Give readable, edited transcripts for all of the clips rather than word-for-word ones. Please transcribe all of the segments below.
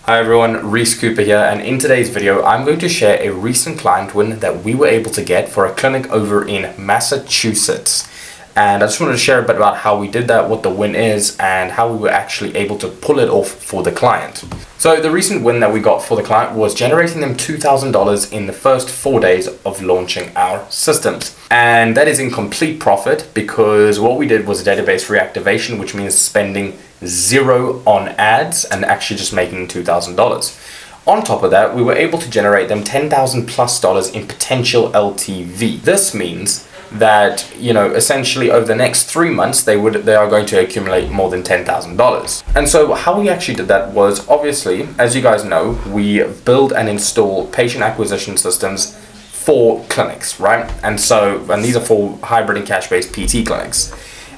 Hi everyone, Reese Cooper here, and in today's video I'm going to share a recent client win that we were able to get for a clinic over in Massachusetts. And I just wanted to share a bit about how we did that, what the win is, and how we were actually able to pull it off for the client. So the recent win that we got for the client was generating them $2,000 in the first 4 days of launching our systems. And that is in complete profit because what we did was a database reactivation, which means spending zero on ads and actually just making $2,000. On top of that, we were able to generate them $10,000 plus in potential LTV. This means that, essentially over the next 3 months, they are going to accumulate more than $10,000. And so how we actually did that was, obviously, as you guys know, we build and install patient acquisition systems for clinics, right? And these are for hybrid and cash-based PT clinics.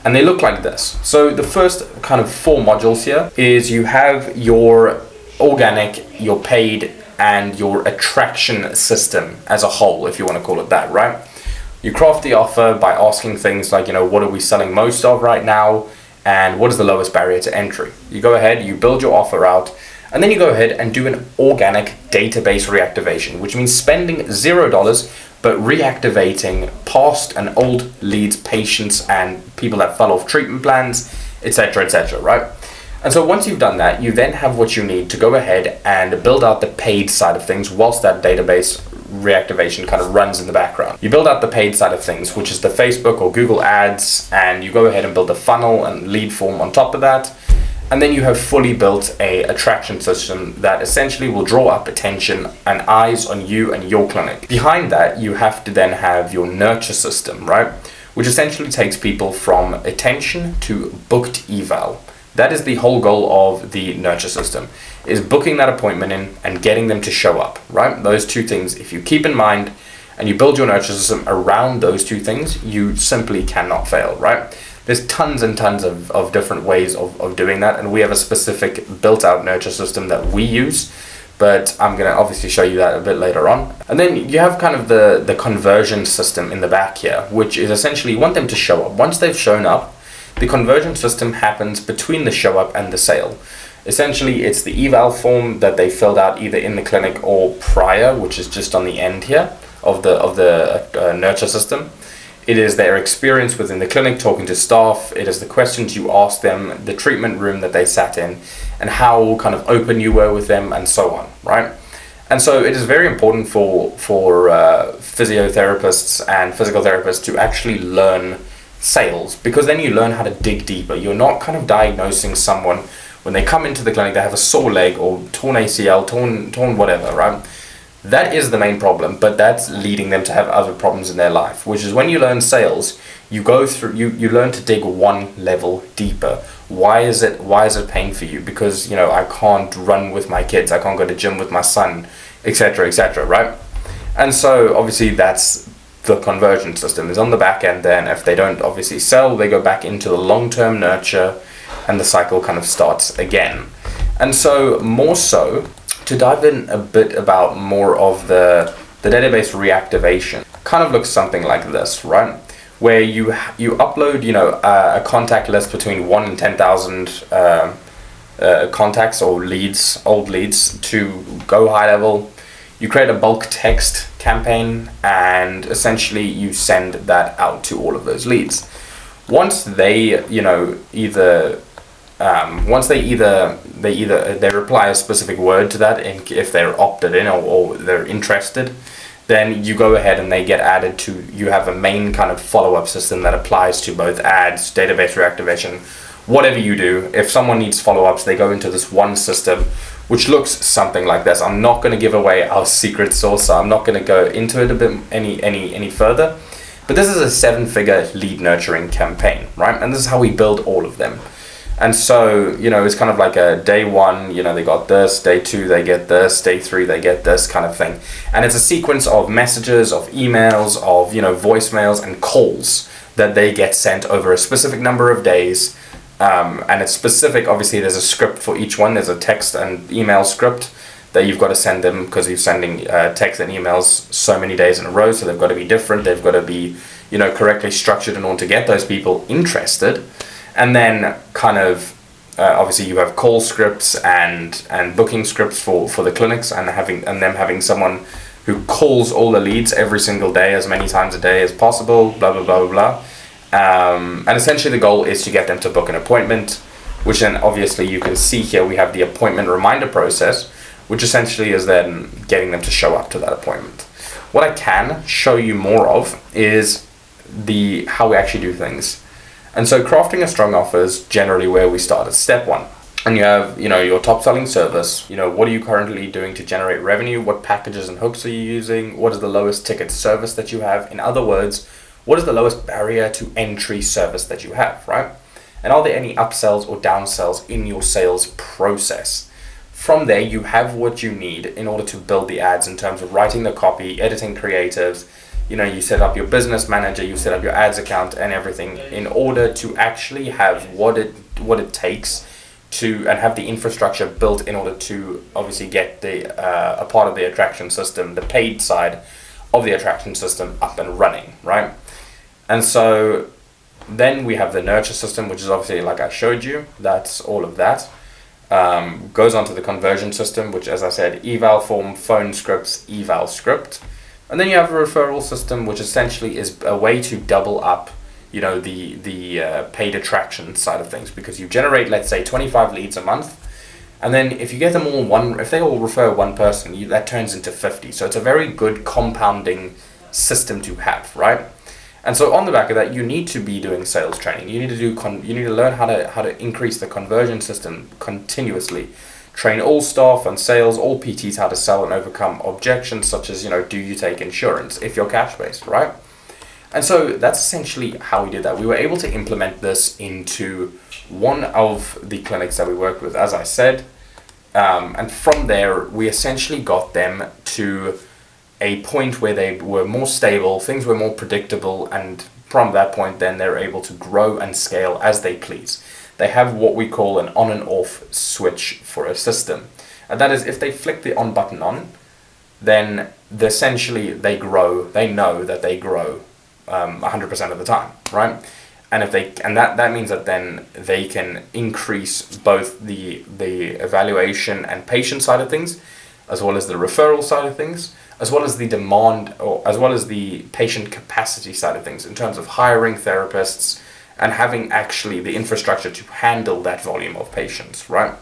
And they look like this. So the first kind of 4 modules here is you have your organic, your paid, and your attraction system as a whole, if you want to call it that, right? You craft the offer by asking things like, what are we selling most of right now? And what is the lowest barrier to entry? You go ahead, you build your offer out, and then you go ahead and do an organic database reactivation, which means spending $0, but reactivating past and old leads, patients, and people that fell off treatment plans, etc., right? And so once you've done that, you then have what you need to go ahead and build out the paid side of things whilst that database reactivation kind of runs in the background. You build out the paid side of things, which is the Facebook or Google ads, and you go ahead and build a funnel and lead form on top of that. And then you have fully built a attraction system that essentially will draw up attention and eyes on you and your clinic. Behind that, you have to then have your nurture system, right? Which essentially takes people from attention to booked eval. That is the whole goal of the nurture system, is booking that appointment in and getting them to show up, right? Those two things, if you keep in mind and you build your nurture system around those two things, you simply cannot fail, right? There's tons and tons of different ways of doing that, and we have a specific built-out nurture system that we use, but I'm going to obviously show you that a bit later on. And then you have kind of the conversion system in the back here, which is essentially you want them to show up. Once they've shown up, the conversion system happens between the show up and the sale. Essentially, it's the eval form that they filled out either in the clinic or prior, which is just on the end here of the nurture system. It is their experience within the clinic, talking to staff. It is the questions you ask them, the treatment room that they sat in, and how kind of open you were with them, and so on, right? And so it is very important for physiotherapists and physical therapists to actually learn sales, because then you learn how to dig deeper. You're not kind of diagnosing someone when they come into the clinic, they have a sore leg or torn ACL, torn whatever, right? That is the main problem, but that's leading them to have other problems in their life, which is when you learn sales, you go through, you learn to dig one level deeper. Why is it pain for you? Because, I can't run with my kids, I can't go to gym with my son, etc., right? And so obviously that's the conversion system is on the back end then. If they don't obviously sell, they go back into the long-term nurture and the cycle kind of starts again. And so more so, to dive in a bit about more of the database reactivation, kind of looks something like this, right? Where you upload, a contact list between 1 and 10,000 contacts or leads, old leads, to go high level. You create a bulk text campaign and essentially you send that out to all of those leads. Once they, they reply a specific word to that, if they're opted in or they're interested, then you go ahead and they get added to, you have a main kind of follow-up system that applies to both ads, database reactivation, whatever you do. If someone needs follow-ups, they go into this one system, which looks something like this. I'm not going to give away our secret sauce, so I'm not going to go into it a bit any further. But this is a 7-figure lead nurturing campaign, right? And this is how we build all of them. And so, it's kind of like a day 1, they got this, day 2, they get this, day 3, they get this kind of thing. And it's a sequence of messages, of emails, of, voicemails and calls that they get sent over a specific number of days. And it's specific, obviously there's a script for each one. There's a text and email script that you've got to send them, because you're sending text and emails so many days in a row, so they've got to be different. They've got to be, correctly structured in order to get those people interested. And then kind of obviously you have call scripts and booking scripts for the clinics, and them having someone who calls all the leads every single day, as many times a day as possible, blah blah blah blah blah. And essentially the goal is to get them to book an appointment, which then obviously you can see here we have the appointment reminder process, which essentially is then getting them to show up to that appointment. What I can show you more of is how we actually do things. And so crafting a strong offer is generally where we start at step one. And you have, your top selling service. What are you currently doing to generate revenue? What packages and hooks are you using? What is the lowest ticket service that you have? In other words, what is the lowest barrier to entry service that you have, right? And are there any upsells or downsells in your sales process? From there, you have what you need in order to build the ads in terms of writing the copy, editing creatives. You set up your business manager, you set up your ads account and everything in order to actually have what it takes to, and have the infrastructure built in order to obviously get a part of the attraction system, the paid side of the attraction system, up and running, right? And so then we have the nurture system, which is obviously, like I showed you, that's all of that. Goes on to the conversion system, which, as I said, eval form, phone scripts, eval script. And then you have a referral system, which essentially is a way to double up, the paid attraction side of things, because you generate, let's say, 25 leads a month, and then if you get them all if they all refer one person, that turns into 50. So it's a very good compounding system to have, right? And so on the back of that, you need to be doing sales training. You need to learn how to increase the conversion system continuously. Train all staff and sales, all PTs, how to sell and overcome objections such as, do you take insurance if you're cash-based, right? And so that's essentially how we did that. We were able to implement this into one of the clinics that we worked with, as I said. And from there, we essentially got them to a point where they were more stable, things were more predictable, and from that point then they're able to grow and scale as they please. They have what we call an on and off switch for a system. And that is, if they flick the on button on, then essentially they grow, they know that they grow 100% of the time, right? And that means that then they can increase both the evaluation and patient side of things, as well as the referral side of things, as well as the demand, or as well as the patient capacity side of things in terms of hiring therapists and having actually the infrastructure to handle that volume of patients, right?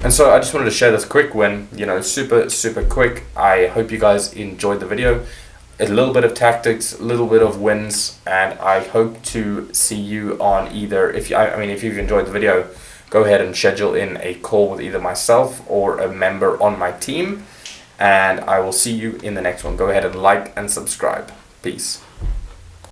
And so I just wanted to share this quick win, super, super quick. I hope you guys enjoyed the video. A little bit of tactics, a little bit of wins, and I hope to see you on either, if you've enjoyed the video, go ahead and schedule in a call with either myself or a member on my team, and I will see you in the next one. Go ahead and like and subscribe. Peace.